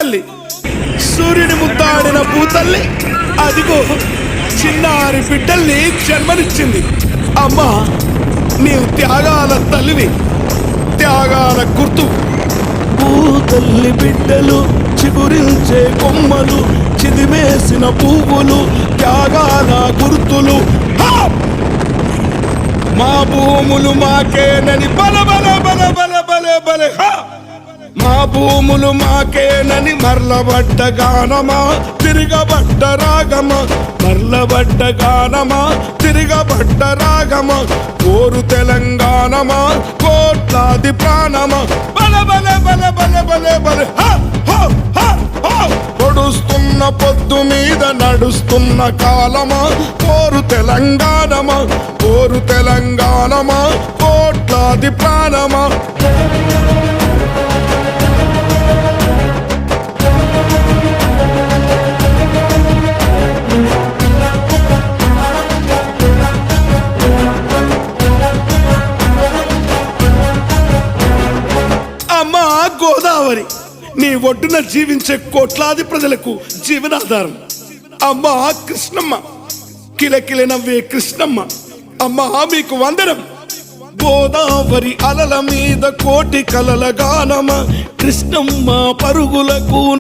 తల్లి, సూర్యుని ముద్దాడిన భూతల్లి, అదిగో చిన్నారి బిడ్డల్ని జన్మనిచ్చింది. అమ్మా, నీవు త్యాగాల తల్లివి, త్యాగాల గుర్తు. భూతల్లి బిడ్డలు చిగురించే కొమ్మలు, చిదిమేసిన పువ్వులు, త్యాగాల గుర్తులు. మా భూములు మాకేనని బల బల బల బల బల బల. మా భూములు మాకేనని మర్లబడ్డ గానమా, తిరగబడ్డ రాగమా, మర్లబడ్డ గానమా, తిరగబడ్డ రాగమా. కోరు తెలంగాణమా, కోట్లాది ప్రాణమా, బల బల బల బల బల బల. పొడుస్తున్న పొద్దు మీద నడుస్తున్న కాలమా, కోరు తెలంగాణమా, కోరు తెలంగాణమా, కోట్లాది ప్రాణమా. అమ్మా గోదావరి, నీ ఒడ్డున జీవించే కోట్లాది ప్రజలకు జీవనాధారం. అమ్మా కృష్ణమ్మ, కిలకిల నవ్వే కృష్ణమ్మ, అమ్మా మీకు వందనం. గోదావరి అలల మీద కోటి కలల గానమ, కృష్ణమ్మ పరుగులకు